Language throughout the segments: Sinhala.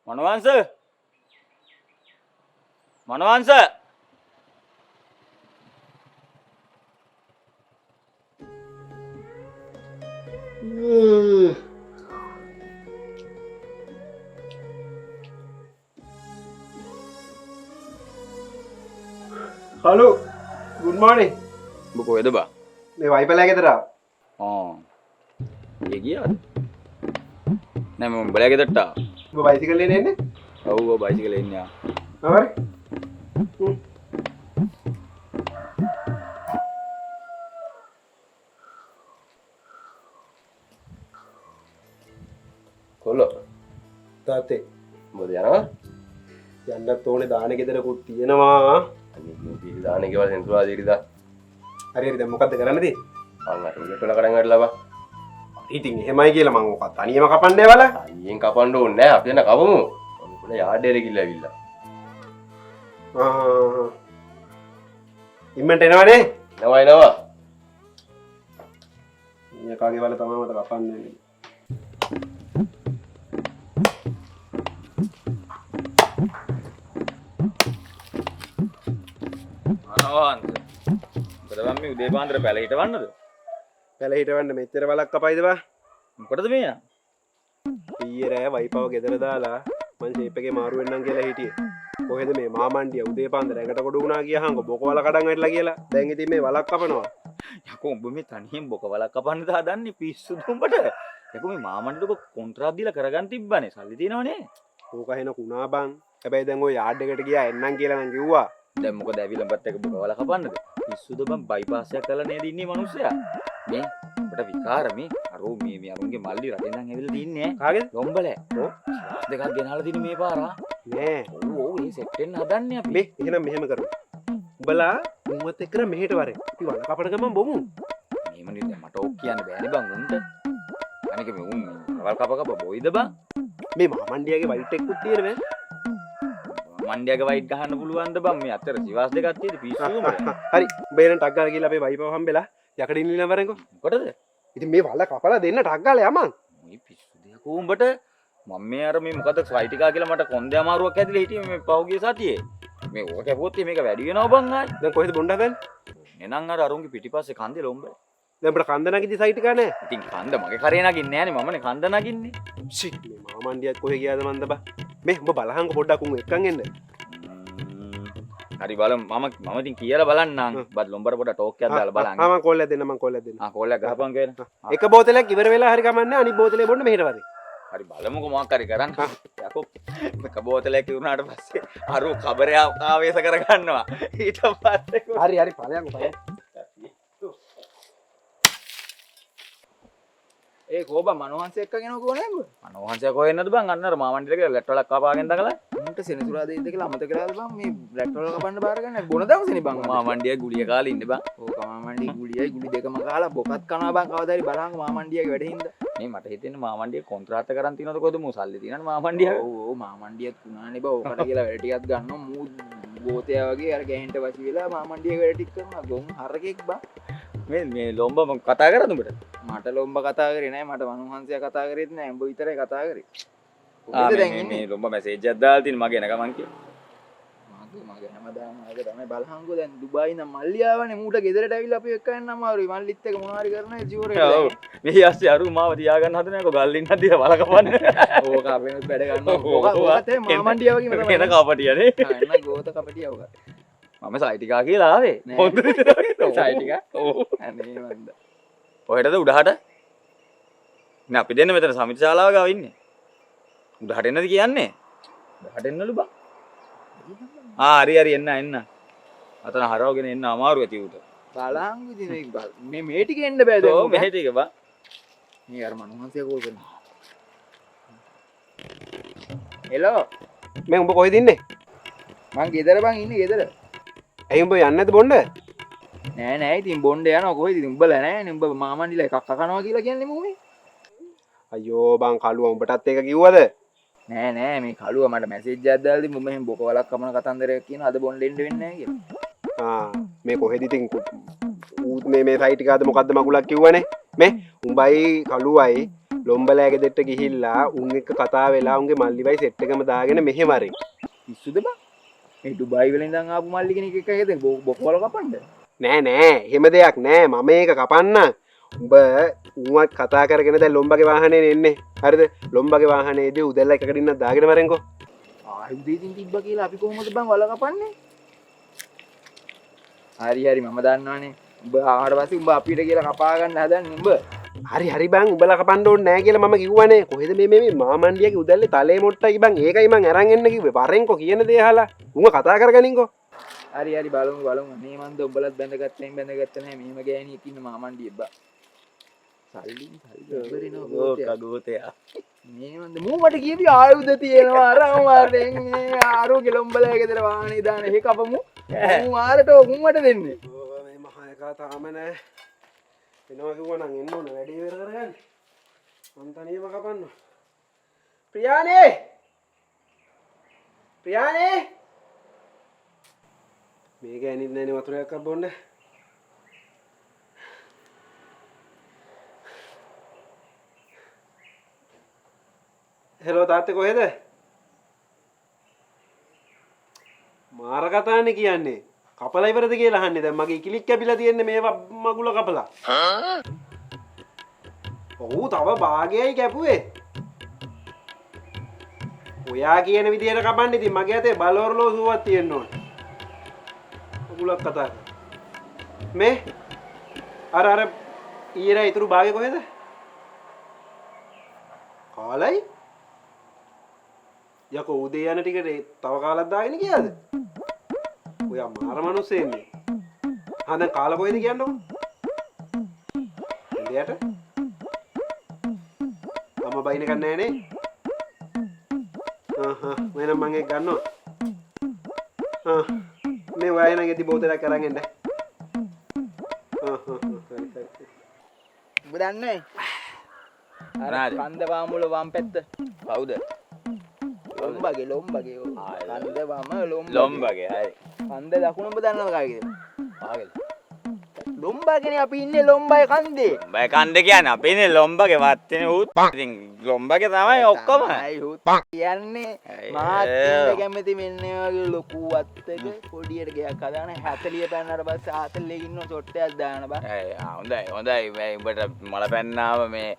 මනවංශ මනවංශ හලෝ ගුඩ් මෝර්නිං ඔබ කොහෙද බා මේ වයිපලෑ ගෙදර ඒ ගියාද නෑ මම උඹලා ගෙදරට ආවා ඔබ බයිසිකල් එකේ එන්නේ ඔව් ඔව් බයිසිකලේ ඉන්නේ හරි කොල්ලෝ තාත්තේ මොකද යනවා යන්නත් ඕනේ දාන ගෙදරකුත් තියෙනවා අනිත් දාන ගෙවල් සෙන්සුරාද ඉරිදා හරි හරි දැන් මොකද්ද කරන්න තියෙන්නේ අන්න ටොයිලට් වල කඩන් වැටලා බා ඉතින් එහෙමයි කියලා මං ඔක තනියම කපන්නේ වල අයියෙන් කපන්න ඕනේ නැහැ අපි යන කවමු මොකද යාඩ් එකට ගිහලා ඇවිල්ලා ඉම්මන්ට එනවනේ එනවා ඊයකාගේ වල තමයි මට කපන්නේ මනවංශ මොකද මම මේ උදේ පාන්දර පැල හිටවන්නද පැල හිටවන්න මෙච්චර වලක් කපයිද බා මොකටද මේ ඊයේ රෑ වයිපව ගෙදර දාලා මං ෂේප් එකේ මාරු වෙන්නම් කියලා හිටියේ කොහෙද මේ මාමණ්ඩිය උදේ පාන්දර ඇඟට කොට වුණා ගියාහං බොක වල කඩන් වැටලා කියලා දැන් ඉතින් මේ වලක් කපනවා යකෝ උඹ මේ තනියෙන් බොක වලක් කපන්නද හදන්නේ පිස්සුද උඹට යකෝ මේ මාමණ්ඩියට ඔබ කොන්ත්‍රාත් දීලා කරගන්න තිබ්බනේ සල්ලි තියෙනවනේ ඕක හෙන කුණා බං හැබැයි දැන් ඔය යාඩ් එකට ගියා එන්නම් කියලා නම් කිව්වා දැන් මොකද ඇවිල්ලාපත් එක බොක වල කපන්නද පිස්සුද බං බයිපාස් එකක් කරලා නේද ඉන්නේ මිනිස්සයා මේ අපිට විකාර මේ අරෝ මේ අරුන්ගේ මල්ලි රටෙන් නම් ඇවිල්ලා තින්නේ කාගේද ලොම්බලෑ දෙකක් ගෙනහලා තින්නේ මේ පාරා නෑ ඔව් මේ සෙට් වෙන්න හදන්නේ අපි මේ එහෙනම් මෙහෙම කරමු උඹලා මුවත් එක්කලා මෙහෙට වරේ අපි වල කපන ගමන් බොමු මේම නේ දැන් මට ඕක කියන්න බෑනේ බං උන්ට අනික මේ උන් වල කප බොයිද බං මේ මාමණ්ඩියගේ වයිට් එකකුත් තියෙන මේ මණ්ඩියගේ වයිට් ගහන්න පුළුවන්ද බං මේ අතර සිවාස් දෙකක් තියෙද පිස්සු උඹට හරි උඹ එන ටක් ගාලා ගිහලා අපේ වයිපව හම්බෙලා යකඩින් ඉන්න වරෙන්කෝ මොකටද ඉතින් මේ වල කපලා දෙන්න ටක් ගාලා යමන් මේ පිස්සු දෙයක් උඹට මම මේ අර මේ මොකද ස්වයිටිකා කියලා මට කොන්දේ අමාරුවක් ඇදිලා හිටියේ මේ පහුගිය සතියේ මේ ඕක කැපුවොත් මේක වැඩි වෙනවා බං ආයි දැන් කොහෙද බොණ්ඩ හදන්නේ එනං අර අරුන්ගේ පිටිපස්සේ කන්දේ ලොම්බ දැන් අපිට කන්ද නගිදි සයිට් එක නැහැ ඉතින් කන්ද මගේ කරේ නගින්නේ නෑනේ මමනේ කන්ද නගින්නේ ෂිට් මේ මාමණ්ඩියත් කොහෙ ගියාද මන්ද බා මේ උඹ බලහංකො පොඩ්ඩක් උන් එක්කන් එන්න හරි බලමු මම ඉතින් කියලා බලන්නම් බත් ලොම්බර පොඩ ටෝක් එකක් දාලා බලන්න මම කෝල්ලයක් දෙන්න මම කෝල්ලයක් දෙන්න කෝල්ලයක් ගහපන් කියලා එක බෝතලයක් ඉවර වෙලා හරි කමන්නේ අනිත් බෝතලේ බොන්න මෙහෙට වරේ හරි බලමුකෝ මොකක් හරි කරන්න යකෝ එක බෝතලයක් ඉවරනාට පස්සේ අර කබරේ ආවේශ කරගන්නවා ඊට පස්සේ හරි හරි ඵලයන්කෝ ඒ කෝබා මනෝහන්සය එක්කගෙන කොහොනේ මනෝහන්සය කොහෙන්නද බං අන්න අර මාමණ්ඩියට කියලා ලැට් වලක් කපාගෙන දකලා උන්ට සෙනසුරාදා ඉඳ කියලා අමතක කරලාද බං මේ බ්ලැක් වල කපන්න බාර ගන්න බොන දවසනේ බං මාමණ්ඩිය ගුලිය කාලේ ඉන්නේ බං ඕක මාමණ්ඩි ගුලියයි ගුලි දෙකම කාලා බොකත් කනවා බං කවදා හරි බලහන් මාමණ්ඩියගේ වැඩින්ද මේ මට හිතෙන්නේ මාමණ්ඩිය කොන්ත්‍රාත් කරන් තියනවද කොහෙද මෝ සල්ලි තියනවද මාමණ්ඩිය ඔව් මාමණ්ඩියත් උනානේ බං ඕකට කියලා වැඩ ටිකක් ගන්නවා මූ ගෝතයා වගේ අර ගෑහෙන්ට වසි වෙලා මාමණ්ඩියගේ වැඩ ටික කරනවා ගොන් හරකෙක් බං මේ ලොම්බ මම කතා කරද උඹට මට ලොම්බ කතා කරේ නෑ මට මනෝහන්සය කතා කරේත් නෑ උඹ විතරයි කතා කරේ මේ ලොම්බ මැසේජ් එකක් දාලා තියෙන මගේ එන ගමන් කියලා මගේ හැමදාම ආගේ තමයි බලහංගෝ දැන් දුබායි නම් මල්ලි ආවනේ මූට ගෙදරට ඇවිල්ලා අපි එක්ක යන්න අමාරුයි මල්ලිත් එක මොනවා හරි කරනවා ජීවරේ ඔව් මේ ඇස්සේ අරු මාව තියාගන්න හදන එක ගල්ලින් හදින වල කපන්න ඕක අපේනුත් වැඩ ගන්නවා ඕක තමයි මාමණ්ඩිය වගේම තමයි එන කපටියනේ එන්න ගෝත කපටිය ඕක මම සයිටිකා කියලා ආවේ හොඳ සයිටිකා ඔව් අනේ මන්ද ඔහෙටද උඩහට නේ අපි දෙන්න මෙතන සමිති ශාලාව ගාව ඉන්නේ උඩහට එන්නද කියන්නේ උඩහට එන්නලු බං හරි එන්න අතන හරවගෙන එන්න අමාරු ඇති උට බලහංගු ඉතින් මේ මේ ටික එන්න බෑ දැන් ඔව් මෙහෙ ටික බං මේ අර මනෝහන්සය කෝල් කරනවා හෙලෝ මේ උඹ කොහෙද ඉන්නේ මං ගෙදර බං ඉන්නේ ගෙදර ඇයි උඹ යන්නේ නැද්ද බොණ්ඩ නෑ ඉතින් බොණ්ඩ යනවා කොහෙද ඉතින් උඹලා නෑනේ උඹ මාමණ්ඩිලා එකක් කනවා කියලා කියන්නේ මොකේ අයියෝ බං කළුවා උඹටත් ඒක කිව්වද නෑ මේ කළුවා මට මැසේජ් එකක් දාලා තිබ්බ මෙහෙම බොක වලක් කමන කතන්දරයක් කියන අද බොණ්ඩ එන්න වෙන්නේ නෑ කියලා මේ කොහෙද ඉතින් ඌත් මේ සයිට් එකද මොකද්ද මගුලක් කිව්වනේ මේ උඹයි කළුවයි ලොම්බලෑගේ දෙට්ට ගිහිල්ලා උන් එක්ක කතා වෙලා උන්ගේ මල්ලිවයි සෙට් එකම දාගෙන මෙහෙම වරේ. පිස්සුද බං මේ ඩුබායි වලින් ඉඳන් ආපු මල්ලි කෙනෙක් එක්ක හේද බොක්වල කපන්න නෑ නෑ එහෙම දෙයක් නෑ මම ඒක කපන්න. උඹ උන්වත් කතා කරගෙන දැන් ලොම්බගේ වාහනේ එන්නේ. හරිද? ලොම්බගේ වාහනේදී උදැල්ල එකකට ඉන්න දාගෙන වරෙන්කෝ. ආයි උදේ ඉතින් තිබ්බා කියලා අපි කොහොමද බං වල කපන්නේ හරි මම දන්නවනේ උඹ ආවට පස්සේ උඹ අපිට කියලා කපා ගන්න හදන්නේ උඹ හරි බං උඹලා කපන්න ඕනේ නෑ කියලා මම කිව්වනේ. කොහෙද මේ මාමණ්ඩියගේ උදැල්ලේ තලේ මොට්ටයි බං. ඒකයි මං අරන් එන්න කිව්වේ. වරෙන්කෝ කියන දේ අහලා. උඹ කතා කරගනින්කෝ. හරි බලමු මේ මන්ද උඹලත් බැඳගත්තා නැහැ මෙහෙම ගෑණියෙක් ඉන්න මාමණ්ඩියෙක් බා සල්ලි ඉවරිනවා ගෝතයා මේ මන්ද මූ මට කියපි ආයුධ තියෙනවා අර මාරෙන් ආරෝග්‍ය ලොම්බලේ ගෙදර වාහනේ දාන එක කපමු මූ මාරට උඹට දෙන්නේ මේ මහා එකා තාම නෑ. එනවා කිව්වා නම් එන්න ඕන වැඩේ ඉවර කරගන්න. මං තනියම කපන්න. ප්‍රියානේ මේක ඇනිත් නෑනේ වතුරයක් අබ්බොන්න. හෙලෝ තාත්තේ කොහෙද? මාර කතානේ කියන්නේ. කපලා ඉවරද කියලා අහන්නේ. දැන් මගේ කිලික් කැපිලා තියෙන්නේ මේවා මගුල කපලා. ඔව් තව භාගයයි කැපුවේ. ඔයා කියන විදිහට කපන්න ඉතින් මගේ අතේ බලවරලෝ සුවක් තියෙන්න ඕන. මගුලක් කතා කර. මේ අර ඊයර ඉතුරු භාගය කොහෙද? කාලයි? යකෝ උදේ යන ටිකට තව කාලක් දාගෙන ගියාද? ඔයා මාර මිනිස්සෙන්නේ. දැන් කාලා කොහෙද කියන්නකො? එළියට? අම්මා බයින ගන්න නෑ නේ? මම මං ඒක ගන්නවා. මේ වයනගෙදි බෝතලයක් අරන් එන්න. උඹ දන්නේ අර කන්ද පාමුල වම් පැත්ත කවුද ලොම්බගේ කන්ද වම ලොම්බගේ හරි කන්ද දකුණ උඹ දන්නවද කාගේද ආගෙද ලොම්බගේනේ අපි ඉන්නේ ලොම්බයි කන්දේ බය කන්ද කියන්නේ අපි ඉන්නේ ලොම්බගේ වත්තේනේ ඌත් ඉතින් ලොම්බගේ තමයි ඔක්කොම අයි ඌත් කියන්නේ මාත් ඉන්න කැමති මෙන්න වගේ ලොකු වත්තක පොඩියට ගයක් හදාන 40 පෑන්නට පස්සේ ආතල්ලේ ඉන්න චොට්ටයක් දාන බා හොඳයි මේ උඹට මල පැන්නාම මේ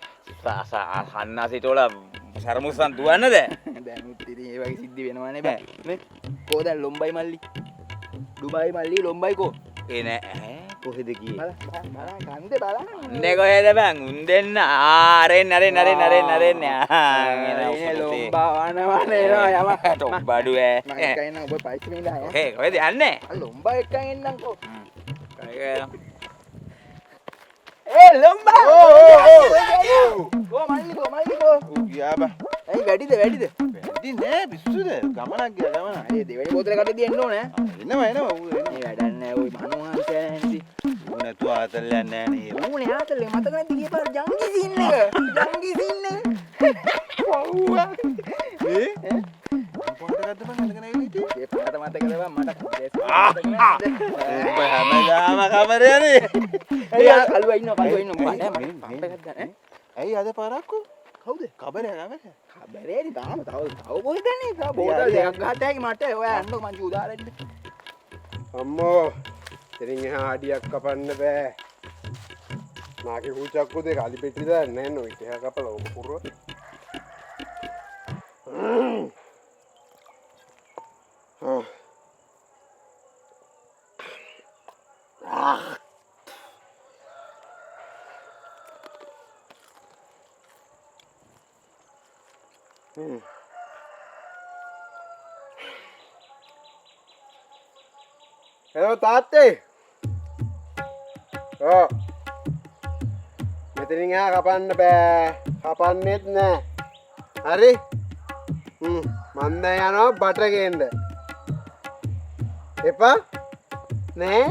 හන්නාසිටෝල සරමුස්සන් දුවන්නද දැනුත් ඉතින් ඒ වගේ සිද්ධි වෙනවනේ බෑ නේ කොහොද ලොම්බයි මල්ලි ඩුබායි මල්ලි ලොම්බයි කො ඒ නෑ කොහෙද ගියේ බලන්න කන්දේ බලන්න ඉන්නේ කොහෙද බං උන් දෙන්න ආරෙන් නරෙන් ලොම්බා වනවනේ එනවා යම ටොප් බඩු ඈ මම එකයින ඔබ පයිසි මේ දාය ඒ කොහෙද යන්නේ ලොම්බා එක්කන් එන්නම්කෝ ඒ ලොම්බා මල්ලි කෝ ගියා බා. ඇයි වැඩිද වැඩි නෑ පිස්සුද? ගමනක් ගියා ගමන. අනේ දෙවෙනි බෝතල කඩේ දෙන්න ඕනේ එනවා ඌ එනවා. මේ වැඩක් නෑ ওই මනුහන්සයා නැන්දි ඌ නැතුව ආතල් යන්නේ නෑ නේ. ඌනේ ආතල්ලේ මතක නැද්ද ගියපාර ජංගි සීන් එක වව්වා පොඩ්ඩක් ගත්ත බං අලගෙන ඇවිත් ඒ පාට මතකද බං මට උඹ හැමදාම කමරයනේ. එයා කළුවා ඉන්නවා බං පාට ගත්තා ඇයි අද පාරක්කු? කවුද කබරේ බැරේනි තාම තව කොහෙදන්නේ තව බෝතල් දෙකක් ගහට හැකි මට ඔයා යන්නකො මං උදාරෙන්න අම්මෝ ඉතින් එහා අඩියක් කපන්න බෑ. මාගේ හුචක්කු දෙක අලි පෙට්ටි දාන්න නෑ නෝ ඒක එහා කපලා ඔක පුරව. හෙලෝ තාත්තේ. මෙතනින් එහා කපන්න බෑ. කපන්නෙත් නෑ. හරි? මන් දැන් යනවා බටර් ගේන්න. එපා? නෑ.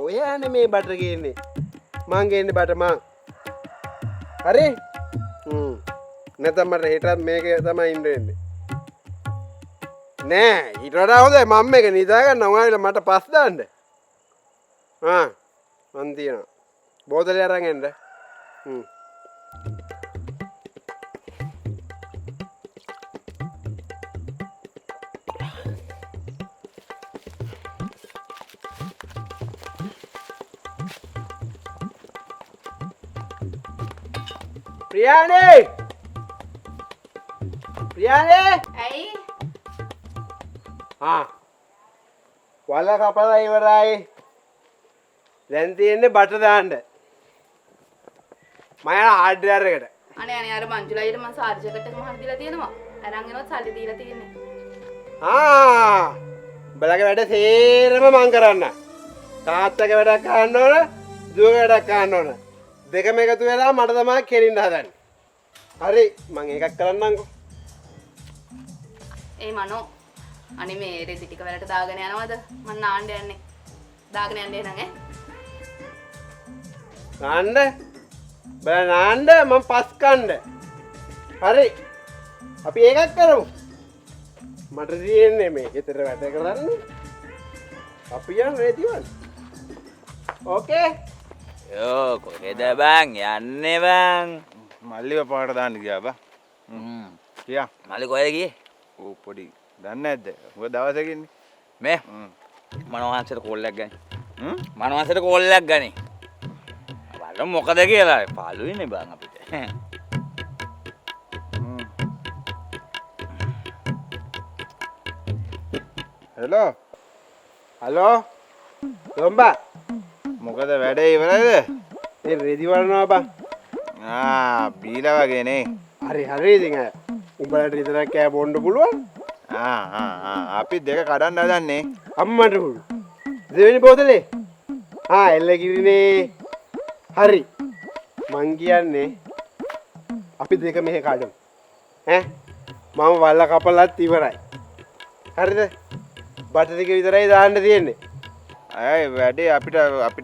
ඔයානේ මේ බටර් ගේන්නේ. මං ගේන්නේ බටර් මං. හරි? නැත්නම් මට හෙටත් මේක තමයි ඉන්න වෙන්නේ. නෑ ඊට වඩා හොඳයි මම මේක නිදා ගන්න ඔයාලා මට පස් දාන්න. මන් තියනවා. බෝතලේ අරන් එන්න. ප්‍රියානේ ප්‍රියානේ ඇයි වල කපලා ඉවරයි. දැන් තියෙන්නේ බට දාන්න. මම යන ආඩ්‍රයර් එකට. අනේ අනේ අර මංජුලයිට මම සාර්ජකට් එකම හරි දීලා තියෙනවා. අරන් එනවත් සල්ලි දීලා තියෙන්නේ. බලගේ වැඩ සේරම මං කරන්න. තාත්තගේ වැඩක් කරන්න ඕන, දුවගේ වැඩක් කරන්න ඕන. දෙකම එකතු වෙලා මට තමයි කෙලින්න හදන්නේ. හරි මං එකක් කරන්නම්කෝ. ඒ මනෝ අනේ මේ රෙදි ටික වලට දාගෙන යනවද? මං නාන්න යන්නේ. දාගෙන යන්නේ නං නාන්න බල නාන්න මං පස් කන්න. හරි අපි ඒකක් කරමු. මට තියෙන්නේ මේ ගෙදර වැඩ කරන්න. අපි යන්න රෙදිවල්. ඕකේ. යෝ කොහෙද බං යන්නේ බං? මල්ලිව පාට දාන්න ගියා බා. කියා. මල්ලි කොහෙද ගියේ? ඕ පොඩි දන්නේ නැද්ද? ඔය දවසකින්නේ. මේ මනෝහන්සට කෝල්ලක් ගනි. මනෝහන්සට කෝල්ලක් ගනි. බලමු මොකද කියලා. පාළුයිනේ බං අපිට. හෙලෝ. හලෝ. තොම්බා. මොකද වැඩේ ඉවරද? මේ රෙදි වලනවා බං. බීලා වගේ නේ. හරි හරි ඉතින් උඹලට විතරක් කෑ බොන්න පුළුවන්. අපි දෙක කඩන්න හදන්නේ. අම්මට පුළු. දෙවෙනි බෝතලේ. එල්ල කිරිනේ. හරි. මං කියන්නේ අපි දෙක මෙහෙ කඩමු. මම වල්ල කපලත් ඉවරයි. හරිද? බට ටික විතරයි දාන්න තියෙන්නේ. අය වැඩේ අපිට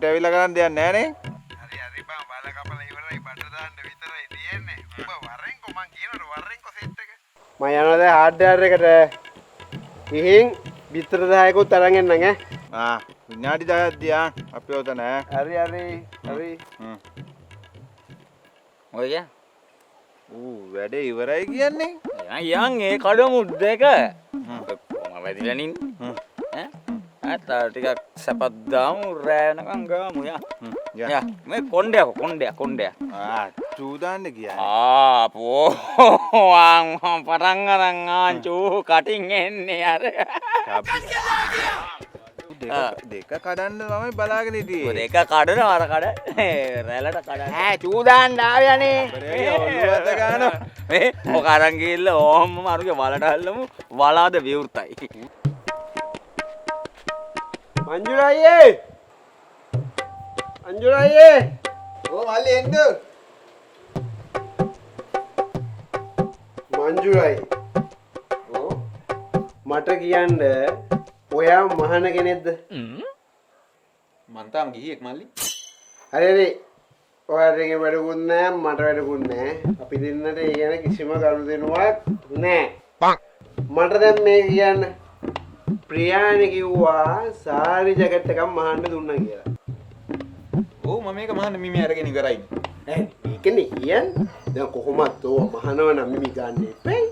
ඇවිල්ලා කරන්න දෙයක් නැහැ නේ. හරි හරි බං වල්ල කපලා ඉවරයි බට දාන්න විතරයි තියෙන්නේ. උඹ වරෙන්කෝ මං කියනකොට වරෙන්කෝ සෙට් එක. මම යනවා දැන් හાર્ඩ්වෙයාර් එකට. ගිහින් බිත්තර 10කුත් අරන් එන්නම් විනාඩි 10ක් දියා අපි උතන හරි හරි හරි. ඔය කිය? වැඩේ ඉවරයි කියන්නේ. යන් ඒ කඩමු දෙක. කොහොම වැදිලා නින්? ටිකක් සැපත් දාමු රෑනකම් ගාමු යා. මේ කොණ්ඩයක්. චූදාන්න ගියා. ආපෝ පටන් අරන් ආංචෝ කටින් එන්නේ අර. දෙක කඩන්න තමයි බලාගෙන හිටියේ. දෙක කඩන අර කඩ රැළට කඩන. චූදාන්න ආවයනේ. ඔළුවට ගන්නවා. මේ ඔක අරන් ගිහිල්ලා ඕම්ම අරුගේ වලට අල්ලමු. වලාද විවෘතයි. මංජුලයියේ මල්ලි එන්න. මංජුලයි මට කියන්න ඔයා මහන කෙනෙක්ද? මං තාම ගිහියෙක් මල්ලි. හරි ඔයාලගේ වැඩකුත් නැහැ මට වැඩකුත් නැහැ. අපි දෙන්නට ඒ ගැන කිසිම ගනුදෙනුවක් නැහැ. මට දැන් මේ කියන්න ප්‍රියානි කිව්වා සාරි ජැකට් එකක් මහන්න දුන්නා කියලා. ඔව් මම මේක මහන්න මිමි අරගෙන ඉවරයි. ඒකනේ කියන්නේ. දැන් කොහොමද ඔය මහනව නම් මිමි ගන්න එපේ.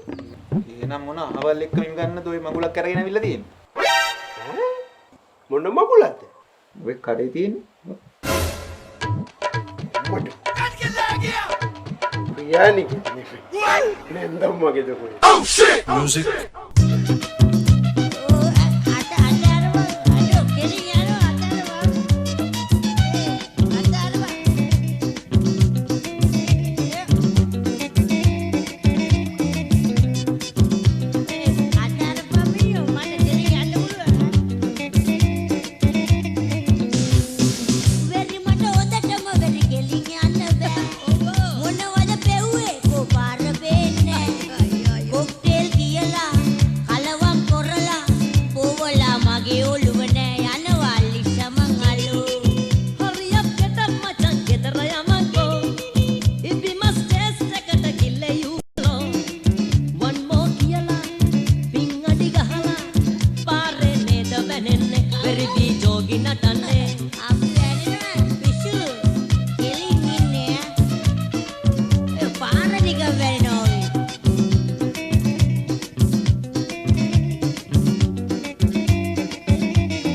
එහෙනම් මොන අහවල් එක්ක මිමි ගන්නද ඔය මගුලක් අරගෙන අවිල්ලා තියෙන්නේ? මොන මගුලක්ද? ඔය කඩේ තියෙන්නේ. ප්‍රියානි කියන්නේ නැන්දම් වගේ දකුණේ.